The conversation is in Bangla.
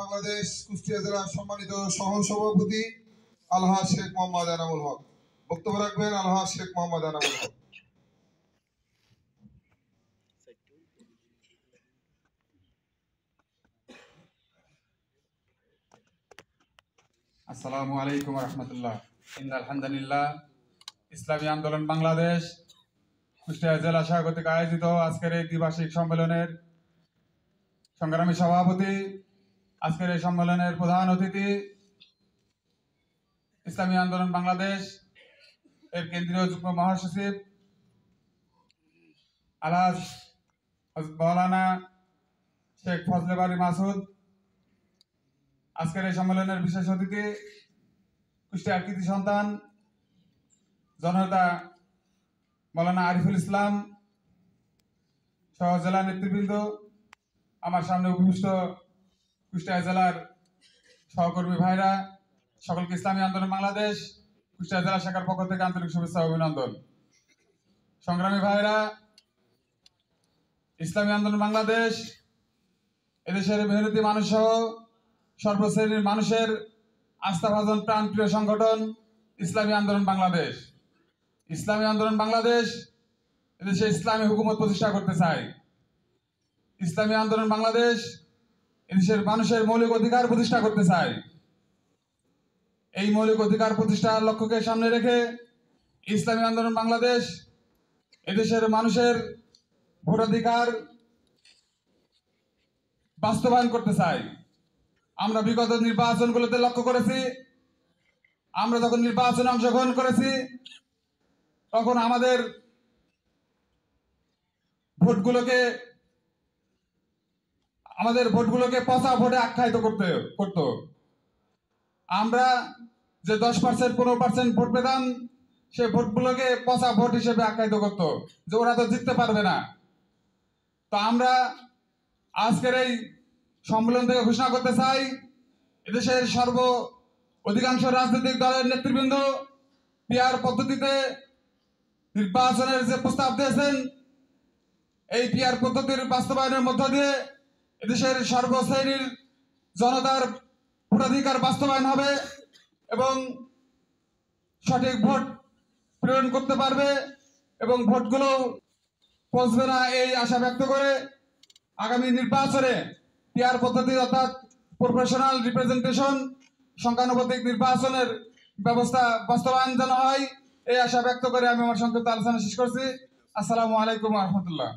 বাংলাদেশ কুষ্টিয়া জেলার সম্মানিত সহসভাপতি আলহাজ শেখ মোহাম্মদ এনামুল হক বক্তব্য রাখবেন। আলহাজ শেখ মোহাম্মদ এনামুল হক। আসসালামু আলাইকুম রহমতুল্লাহ। আলহামদুলিল্লাহ, ইসলামী আন্দোলন বাংলাদেশ কুষ্টিয়া জেলা শাখা কর্তৃক আয়োজিত আজকের এই দ্বিবার্ষিক সম্মেলনের সংগ্রামী সভাপতি, আজকের এই সম্মেলনের প্রধান অতিথি, ইসলামী আন্দোলন বাংলাদেশ এর কেন্দ্রীয় যুগ্ম মহাসচিব আলহাজ মাওলানা শেখ ফজলে বারী মাসুদ, আজকের এই সম্মেলনের বিশেষ অতিথি কুষ্টিয়ার কৃতি সন্তান জননেতা মাওলানা আরিফুল ইসলাম সহ জেলা নেতৃবৃন্দ, আমার সামনে উপবিষ্ট কুষ্টিয়া জেলার সহকর্মী ভাইরা, সকলকে ইসলামী আন্দোলন বাংলাদেশ কুষ্টিয়া জেলা শাখার পক্ষ থেকে আন্তরিক শুভেচ্ছা ও অভিনন্দন। সংগ্রামী ভাইরা, ইসলামী আন্দোলন বাংলাদেশ এদেশের মেহনতি মানুষ সহ সর্বশ্রেণীর মানুষের আস্থাভাজন প্রাণপ্রিয় সংগঠন ইসলামী আন্দোলন বাংলাদেশ। ইসলামী আন্দোলন বাংলাদেশ এদেশে ইসলামী হুকুমত প্রতিষ্ঠা করতে চায়। ইসলামী আন্দোলন বাংলাদেশ এদেশের মানুষের মৌলিক অধিকার প্রতিষ্ঠা করতে চায়। এই মৌলিক অধিকার প্রতিষ্ঠার লক্ষ্যকে সামনে রেখে ইসলামী আন্দোলন বাংলাদেশ এদেশের মানুষের ভোটাধিকার বাস্তবায়ন করতে চায়। আমরা বিগত নির্বাচনগুলোতে লক্ষ্য করেছি, আমরা যখন নির্বাচনে অংশগ্রহণ করেছি তখন আমাদের ভোটগুলোকে পচা ভোটে আখ্যায়িত করত। আমরা যে 10% 15% ভোট পেতাম, সে ভোটগুলোকে পচা ভোট হিসেবে আখ্যায়িত করত, যে ওরা তো জিততে পারবে না। তো আমরা আজকের এই সম্মেলন থেকে ঘোষণা করতে চাই, এদেশের অধিকাংশ রাজনৈতিক দলের নেতৃবৃন্দ পিআর পদ্ধতিতে নির্বাচনের যে প্রস্তাব দিয়েছেন, এই পিআর পদ্ধতির বাস্তবায়নের মধ্য দিয়ে এদেশের সর্বশ্রেণীর জনতার ভোটাধিকার বাস্তবায়ন হবে এবং সঠিক ভোট প্রেরণ করতে পারবে এবং ভোটগুলো পচবে না, এই আশা ব্যক্ত করে আগামী নির্বাচনে পিআর পদ্ধতি অর্থাৎ প্রফেশনাল রিপ্রেজেন্টেশন সংখ্যানুপাতিক নির্বাচনের ব্যবস্থা বাস্তবায়ন যেন হয়, এই আশা ব্যক্ত করে আমি আমার সংক্ষিপ্ত আলোচনা শেষ করছি। আসসালামু আলাইকুম রহমতুল্লাহ।